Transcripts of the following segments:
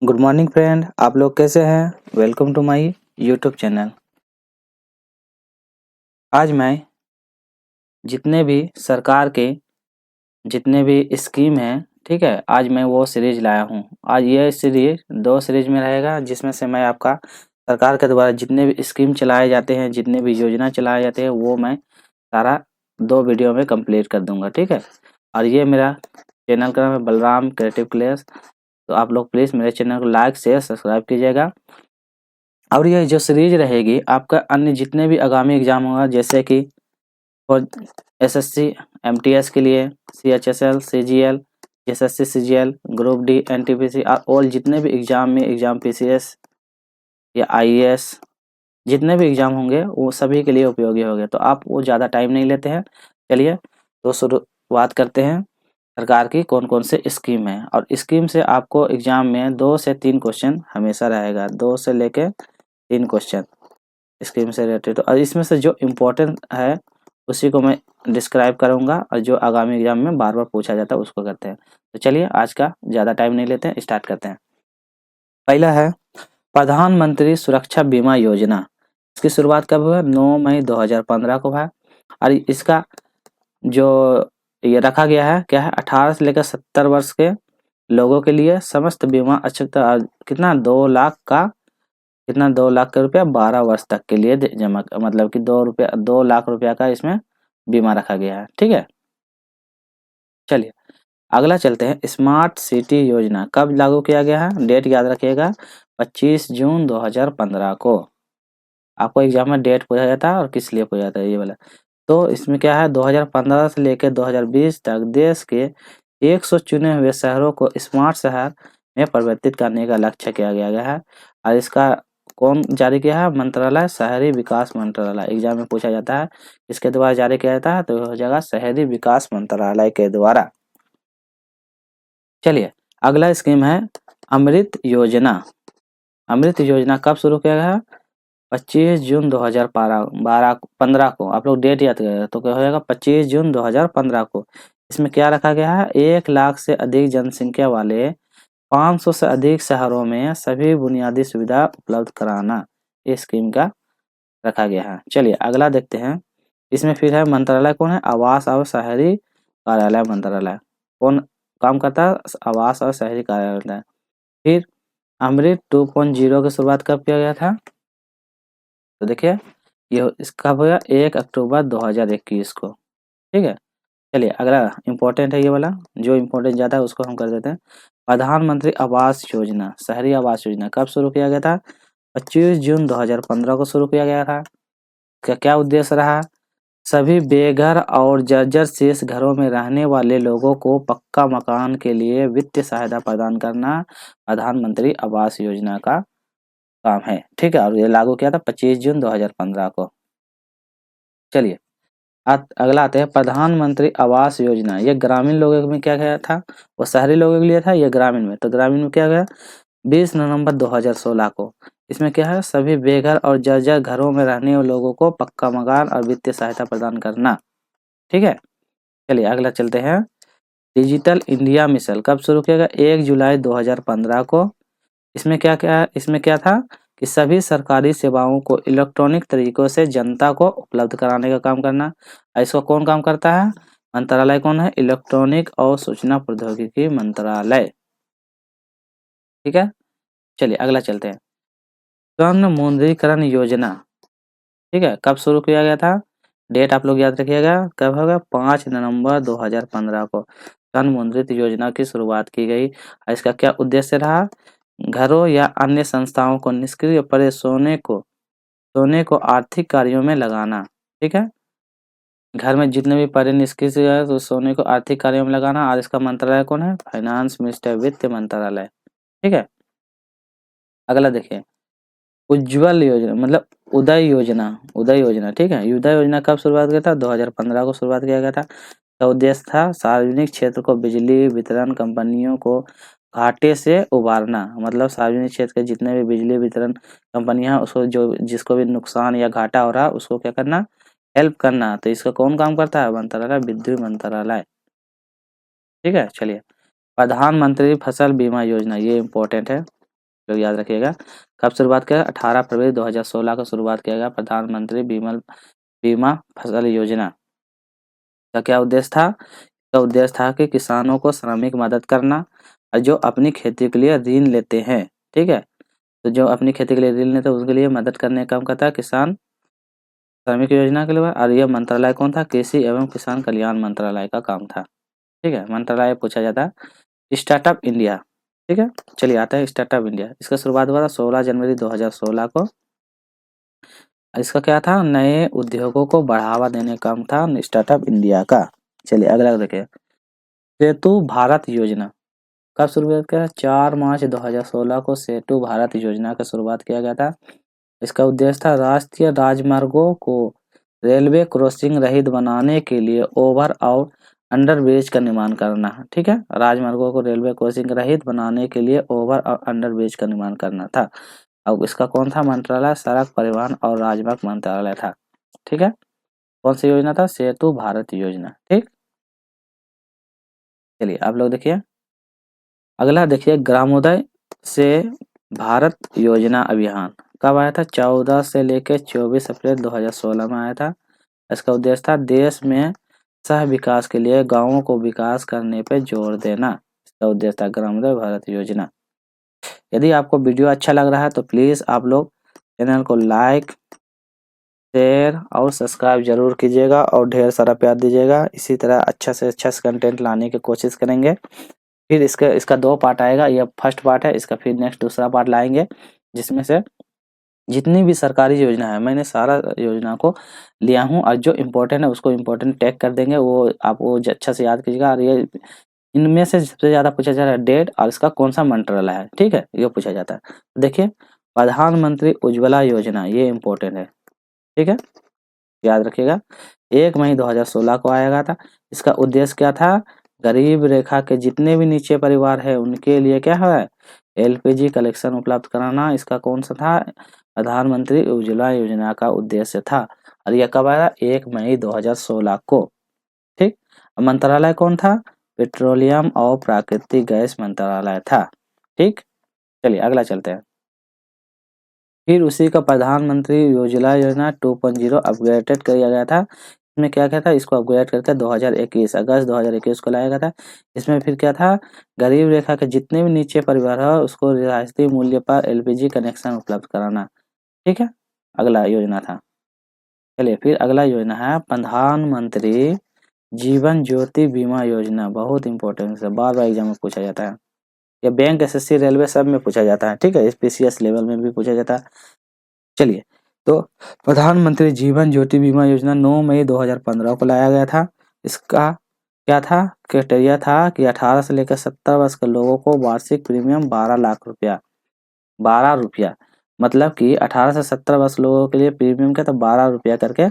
Good morning friend, आप लोग कैसे हैं। Welcome to my YouTube channel. आज मैं जितने भी सरकार के जितने भी स्कीम हैं, ठीक है, आज मैं वो सीरीज लाया हूँ। आज ये सीरीज 2 सीरीज में रहेगा, जिसमें से मैं आपका सरकार के द्वारा जितने भी स्कीम चलाए जाते हैं, जितने भी योजना चलाए जाते हैं, वो मैं सारा 2 वीडियो में कंप्लीट कर दूंगा, ठीक है। और ये मेरा चैनल का नाम है बलराम क्रिएटिव क्लेस। तो आप लोग प्लीज़ मेरे चैनल को लाइक शेयर सब्सक्राइब कीजिएगा। और ये जो सीरीज रहेगी आपका अन्य जितने भी आगामी एग्जाम होगा, जैसे कि फॉर एसएससी एमटीएस के लिए, CHSL CGL, SSC CGL, group D NTPC और ऑल जितने भी एग्जाम में एग्जाम पीसीएस या आईएएस जितने भी एग्जाम होंगे वो सभी के लिए उपयोगी होंगे। तो आप वो ज़्यादा टाइम नहीं लेते हैं। चलिए तो शुरुआत करते हैं। सरकार की कौन कौन से स्कीम है, और स्कीम से आपको एग्जाम में 2 से 3 क्वेश्चन हमेशा रहेगा, 2 से लेके 3 क्वेश्चन स्कीम से रिलेटेड। और इसमें से जो इम्पोर्टेंट है उसी को मैं डिस्क्राइब करूंगा, और जो आगामी एग्जाम में बार बार पूछा जाता है उसको करते हैं। तो चलिए आज का ज़्यादा टाइम नहीं लेते हैं, स्टार्ट करते हैं। पहला है प्रधानमंत्री सुरक्षा बीमा योजना। इसकी शुरुआत कब हुआ? 9 मई 2015 को हुआ। और इसका जो ये रखा गया है क्या है, 18 से लेकर 70 वर्ष के लोगों के लिए समस्त बीमा अच्छा कितना 2 लाख का, कितना 2 लाख का रुपया 12 वर्ष तक के लिए जमा, मतलब कि 2 लाख रुपया का इसमें बीमा रखा गया है, ठीक है। चलिए अगला चलते हैं। स्मार्ट सिटी योजना कब लागू किया गया है? डेट याद रखिएगा, 25 जून 2015 को। आपको एग्जाम में डेट पूछा जाता है और किस लिए पूछा जाता है ये वाला। तो इसमें क्या है, 2015 से लेकर 2020 तक देश के 100 चुने हुए शहरों को स्मार्ट शहर में परिवर्तित करने का लक्ष्य किया गया है। और इसका कौन जारी किया है? मंत्रालय, शहरी विकास मंत्रालय। एग्जाम में पूछा जाता है इसके द्वारा जारी किया जाता है, तो हो जाएगा शहरी विकास मंत्रालय के द्वारा। चलिए अगला स्कीम है अमृत योजना। अमृत योजना कब शुरू किया गया? 25 जून 2015 को। आप लोग डेट याद करेगा तो क्या हो जाएगा, 25 जून 2015 को। इसमें क्या रखा गया है? 1 लाख से अधिक जनसंख्या वाले 500 से अधिक शहरों में सभी बुनियादी सुविधा उपलब्ध कराना, इस स्कीम का रखा गया है। चलिए अगला देखते हैं। इसमें फिर है मंत्रालय कौन है? आवास और शहरी कार्यालय मंत्रालय। कौन काम करता है? आवास और शहरी कार्यालय। फिर अमृत 2.0 की शुरुआत कब किया गया था? तो देखिए ये इसका होगा 1 अक्टूबर 2021 को, ठीक है। चलिए अगला इम्पोर्टेंट है ये वाला, जो इम्पोर्टेंट ज़्यादा है उसको हम कर देते हैं। प्रधानमंत्री आवास योजना, शहरी आवास योजना कब शुरू किया गया था? 25 जून 2015 को शुरू किया गया था। क्या क्या उद्देश्य रहा? सभी बेघर और जर्जर शेष घरों में रहने वाले लोगों को पक्का मकान के लिए वित्तीय सहायता प्रदान करना प्रधानमंत्री आवास योजना का काम है, ठीक है। और ये लागू किया था 25 जून 2015 को। चलिए अगला आते हैं प्रधानमंत्री आवास योजना। ये ग्रामीण लोगों में क्या गया था? वो शहरी लोगों के लिए था, ये ग्रामीण में। तो ग्रामीण में क्या गया? 20 नवंबर 2016 को। इसमें क्या है? सभी बेघर और जर्जर घरों में रहने वाले लोगों को पक्का मकान और वित्तीय सहायता प्रदान करना, ठीक है। चलिए अगला चलते हैं। डिजिटल इंडिया मिशन कब शुरू किया गया? 1 जुलाई 2015 को। इसमें क्या था कि सभी सरकारी सेवाओं को इलेक्ट्रॉनिक तरीकों से जनता को उपलब्ध कराने का काम करना। इसको कौन काम करता है? मंत्रालय कौन है? इलेक्ट्रॉनिक और सूचना प्रौद्योगिकी मंत्रालय, ठीक है। चलिए अगला चलते हैं। स्वर्ण मुद्रीकरण योजना, ठीक है, कब शुरू किया गया था? डेट आप लोग याद रखिएगा, कब होगा? 5 नवंबर 2015 को स्वर्ण मुद्रित योजना की शुरुआत की गई। इसका क्या उद्देश्य रहा? घरों या अन्य संस्थाओं को निष्क्रिय पड़े सोने को आर्थिक कार्यों में लगाना, ठीक है। घर में जितने भी पड़े निष्क्रिय है तो सोने को आर्थिक कार्यों में लगाना। और इसका मंत्रालय कौन है? फाइनेंस मिनिस्टर, वित्त मंत्रालय, ठीक है। अगला देखिए उज्ज्वल योजना, मतलब उदय योजना। उदय योजना, ठीक है। उदय योजना कब शुरुआत किया था? 2015 को शुरुआत किया गया था। का उद्देश्य था सार्वजनिक क्षेत्र को बिजली वितरण कंपनियों को घाटे से उबारना। मतलब सार्वजनिक क्षेत्र के जितने भी बिजली वितरण कंपनियां उसको जो जिसको भी नुकसान या घाटा हो रहा है उसको क्या करना? हेल्प करना। तो इसका कौन काम करता है? मंत्रालय, विद्युत मंत्रालय, ठीक है। चलिए प्रधानमंत्री फसल बीमा योजना, ये इम्पोर्टेंट है। तो याद रखिएगा। कब शुरुआत किया? 18 फरवरी 2016 को शुरुआत किया गया प्रधानमंत्री बीमा फसल योजना का। क्या उद्देश्य था? का उद्देश्य था कि किसानों को श्रमिक मदद करना और जो अपनी खेती के लिए ऋण लेते हैं, ठीक है, तो जो अपनी खेती के लिए ऋण लेते हैं उसके लिए मदद करने का काम करता है किसान श्रमिक योजना के लिए। और यह मंत्रालय कौन था? कृषि एवं किसान कल्याण मंत्रालय का काम था, ठीक है। मंत्रालय पूछा जाता है। स्टार्टअप इंडिया, ठीक है। चलिए आते हैं स्टार्टअप इंडिया। इसका शुरुआत हुआ था 16 जनवरी 2016 को। इसका क्या था? नए उद्योगों को बढ़ावा देने का काम था स्टार्टअप इंडिया का। चलिए अगला देखिए। सेतु भारत योजना कब शुरुआत किया? 4 मार्च 2016 को सेतु भारत योजना का शुरुआत किया गया था। इसका उद्देश्य था राष्ट्रीय राजमार्गों को रेलवे क्रॉसिंग रहित बनाने के लिए ओवर और अंडर ब्रिज का निर्माण करना, ठीक है। राजमार्गों को रेलवे क्रॉसिंग रहित बनाने के लिए ओवर और अंडर ब्रिज का निर्माण करना था। अब इसका कौन था मंत्रालय? सड़क परिवहन और राजमार्ग मंत्रालय था, ठीक है। कौन सी योजना था? सेतु भारत योजना, ठीक। चलिए आप लोग देखिए। अगला देखिए ग्रामोदय से भारत योजना अभियान कब आया था? 14 से लेकर 24 अप्रैल 2016 में आया था। इसका उद्देश्य था देश में सह विकास के लिए गांवों को विकास करने पर जोर देना। इसका उद्देश्य था ग्रामोदय भारत योजना। यदि आपको वीडियो अच्छा लग रहा है तो प्लीज आप लोग चैनल को लाइक शेयर और सब्सक्राइब जरूर कीजिएगा और ढेर सारा प्यार दीजिएगा। इसी तरह अच्छा से अच्छा कंटेंट लाने की कोशिश करेंगे। फिर इसका 2 पार्ट आएगा। यह फर्स्ट पार्ट है, इसका फिर नेक्स्ट दूसरा पार्ट लाएंगे जिसमें से जितनी भी सरकारी योजना है मैंने सारा योजना को लिया हूँ और जो इम्पोर्टेंट है उसको इम्पोर्टेंट टैग कर देंगे। वो आप वो अच्छा से याद कीजिएगा। और ये इनमें से सबसे ज्यादा पूछा जा रहा है डेट और इसका कौन सा मंत्रालय है, ठीक है, ये पूछा जाता है। देखिए प्रधानमंत्री उज्ज्वला योजना ये इम्पोर्टेंट है, ठीक है, याद रखिएगा। 1 मई 2016 को आया था। इसका उद्देश्य क्या था? गरीब रेखा के जितने भी नीचे परिवार है उनके लिए क्या है? एलपीजी कलेक्शन उपलब्ध कराना। इसका कौन सा था? प्रधानमंत्री उज्ज्वला योजना का उद्देश्य था। और यह कब आया? 1 मई 2016 को, ठीक। मंत्रालय कौन था? पेट्रोलियम और प्राकृतिक गैस मंत्रालय था, ठीक। चलिए अगला चलते हैं। फिर उसी का प्रधानमंत्री उज्ज्वला योजना 2.0 अपग्रेडेड किया गया था। इसमें क्या क्या था? इसको अपग्रेड करके 2021 अगस्त 2021 को लाया गया था। इसमें फिर क्या था? गरीब रेखा के जितने भी नीचे परिवार है उसको रियायती मूल्य पर एलपीजी कनेक्शन उपलब्ध कराना, ठीक है, अगला योजना था। चलिए फिर अगला योजना है प्रधानमंत्री जीवन ज्योति बीमा योजना। बहुत इंपॉर्टेंट है, बार बार एग्जाम में पूछा जाता है। ये बैंक, एसएससी, रेलवे सब में पूछा जाता है, ठीक है, स्पीसीएस लेवल में भी पूछा जाता है। चलिए तो प्रधानमंत्री जीवन ज्योति बीमा योजना 9 मई 2015 को लाया गया था। इसका क्या था? क्राइटेरिया था कि 18 से लेकर 70 वर्ष के लोगों को वार्षिक प्रीमियम 12 लाख रुपया, 12 रुपया, मतलब कि 18 से 70 वर्ष लोगों के लिए प्रीमियम क्या था? 12 रुपया करके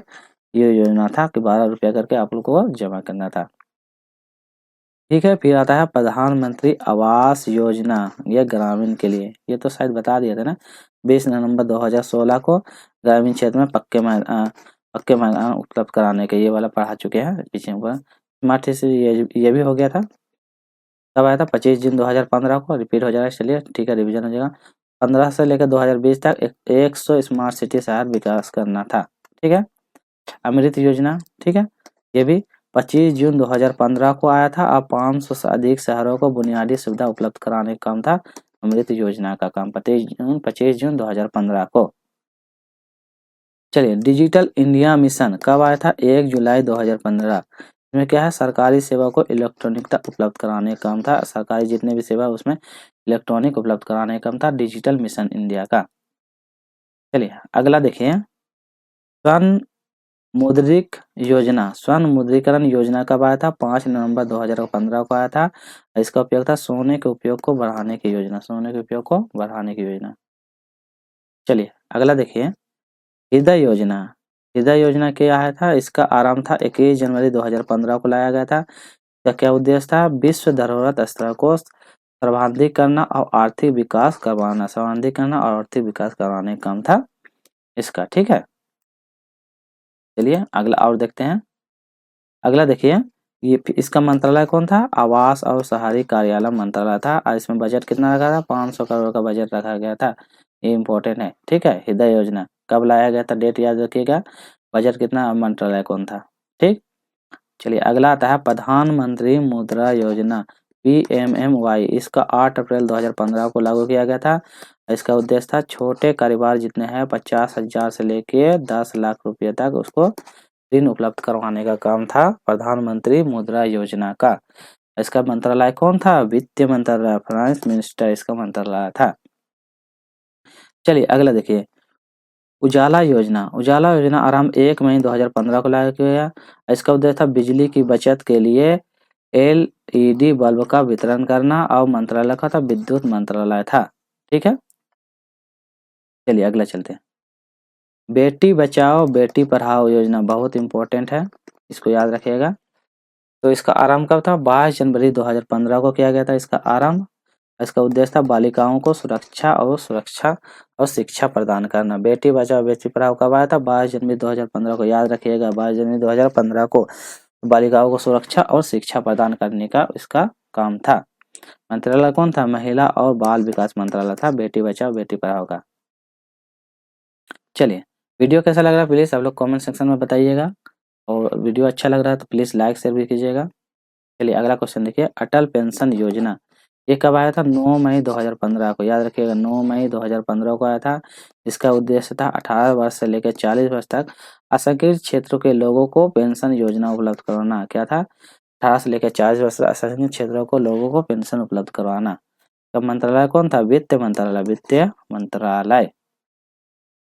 ये योजना था कि 12 रुपया करके आप लोग को जमा करना था, ठीक है। फिर आता है प्रधानमंत्री आवास योजना, ये ग्रामीण के लिए। ये तो शायद बता दिए थे ना, 20 नवंबर 2016 को ग्रामीण क्षेत्र में पक्के मकान उपलब्ध कराने के, ये वाला पढ़ा चुके हैं पीछे ऊपर। स्मार्ट सिटी ये भी हो गया था। कब आया था? 25 जून 2015 को। रिपीट हो जाएगा, चलिए ठीक है, रिवीजन हो जाएगा। 15 से लेकर 2020 तक 100 स्मार्ट सिटी शहर विकास करना था, ठीक है। अमृत योजना, ठीक है, ये भी 25 जून 2015 को आया था। अब 500 से अधिक शहरों को बुनियादी सुविधा उपलब्ध कराने का काम था अमृत योजना का काम, 25 जून 2015 को। चलिए डिजिटल इंडिया मिशन कब आया था? 1 जुलाई 2015। इसमें क्या है? सरकारी सेवा को इलेक्ट्रॉनिकता उपलब्ध कराने का काम था। सरकारी जितने भी सेवा उसमें इलेक्ट्रॉनिक उपलब्ध कराने का काम था डिजिटल मिशन इंडिया का। चलिए अगला देखिए। स्वर्ण मुद्रिक योजना, स्वर्ण मुद्रीकरण योजना कब आया था? 5 नवंबर 2015 को आया था। इसका उपयोग था सोने के उपयोग को बढ़ाने की योजना, सोने के उपयोग को बढ़ाने की योजना। चलिए अगला देखिए। हृदय योजना, हृदय योजना क्या आया था? इसका आरंभ था 21 जनवरी 2015 को लाया गया था। इसका क्या उद्देश्य था? विश्व धरोहर स्थल को सर्वाधिक करना और आर्थिक विकास करवाना, सर्वाधिक करना और आर्थिक विकास करवाने का काम था इसका, ठीक है। चलिए अगला और देखते हैं। अगला देखिए ये इसका मंत्रालय कौन था? आवास और शहरी कार्यालय मंत्रालय था और इसमें बजट कितना रखा था? 500 करोड़ का बजट रखा गया था। ये इम्पोर्टेंट है, ठीक है। हृदय योजना कब लाया गया था? डेट याद रखिएगा। बजट कितना, मंत्रालय कौन था, ठीक। चलिए अगला आता है प्रधानमंत्री मुद्रा योजना PMMY। इसका 8 अप्रैल 2015 को लागू किया गया था। इसका उद्देश्य था छोटे कारोबार जितने हैं 50,000 से लेके 10 लाख रुपए तक उसको ऋण उपलब्ध करवाने का काम था प्रधानमंत्री मुद्रा योजना का। इसका मंत्रालय कौन था? वित्त मंत्रालय, फाइनेंस मिनिस्टर इसका मंत्रालय था। चलिए अगला देखिए उजाला योजना। उजाला योजना आरंभ 1 मई 2015 को लागू किया गया। इसका उद्देश्य था बिजली की बचत के लिए LED बल्ब का वितरण करना और मंत्रालय का था विद्युत मंत्रालय था, ठीक है। चलिए अगला चलते हैं। बेटी बचाओ बेटी पढ़ाओ योजना बहुत इंपॉर्टेंट है, इसको याद रखिएगा। तो इसका आरंभ कब था? 22 जनवरी 2015 को किया गया था इसका आरंभ। इसका उद्देश्य था बालिकाओं को सुरक्षा और शिक्षा प्रदान करना। बेटी बचाओ बेटी पढ़ाओ कब आया था? 22 जनवरी 2015 को, याद रखिएगा 22 जनवरी 2015 को बालिकाओं को सुरक्षा और शिक्षा प्रदान करने का इसका काम था। मंत्रालय कौन था? महिला और बाल विकास मंत्रालय था बेटी बचाओ बेटी पढ़ाओ का। चलिए वीडियो कैसा लग रहा है प्लीज आप लोग कमेंट सेक्शन में बताइएगा, और वीडियो अच्छा लग रहा है तो प्लीज लाइक शेयर भी कीजिएगा। चलिए अगला क्वेश्चन देखिए, अटल पेंशन योजना ये कब आया था? 9 मई 2015 को, याद रखिएगा 9 मई 2015 को आया था। इसका उद्देश्य था 18 वर्ष से लेकर 40 वर्ष तक असंगठित क्षेत्रों के लोगों को पेंशन योजना उपलब्ध करवाना। क्या था? 18 से लेकर 40 वर्ष तक असंगठित क्षेत्रों को लोगों को पेंशन उपलब्ध करवाना। तो मंत्रालय कौन था? वित्त मंत्रालय, वित्तीय मंत्रालय।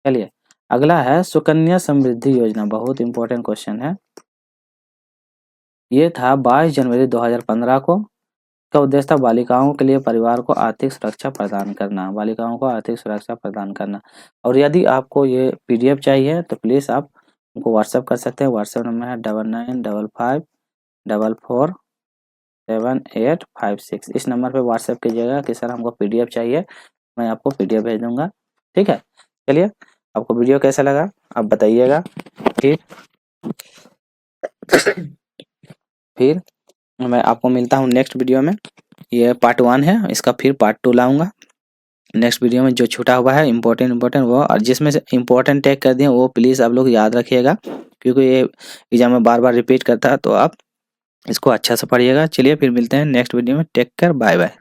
चलिए अगला है सुकन्या समृद्धि योजना, बहुत इंपॉर्टेंट क्वेश्चन है। ये था 22 जनवरी 2015 को। का उद्देश्य था बालिकाओं के लिए परिवार को आर्थिक सुरक्षा प्रदान करना, बालिकाओं को आर्थिक सुरक्षा प्रदान करना। और यदि आपको ये PDF चाहिए तो प्लीज़ आप हमको व्हाट्सएप कर सकते हैं। व्हाट्सएप नंबर है 9955447856। इस नंबर पे व्हाट्सएप कीजिएगा कि सर हमको PDF चाहिए, मैं आपको PDF भेज दूंगा, ठीक है। चलिए आपको वीडियो कैसा लगा आप बताइएगा, ठीक। फिर मैं आपको मिलता हूँ नेक्स्ट वीडियो में। ये पार्ट 1 है, इसका फिर पार्ट 2 लाऊंगा नेक्स्ट वीडियो में। जो छूटा हुआ है इम्पोर्टेंट वो, और जिसमें से इम्पोर्टेंट टैग कर दिए वो प्लीज़ आप लोग याद रखिएगा, क्योंकि ये एग्जाम में बार-बार रिपीट करता है, तो आप इसको अच्छा से पढ़िएगा। चलिए फिर मिलते हैं नेक्स्ट वीडियो में। Take care, bye bye.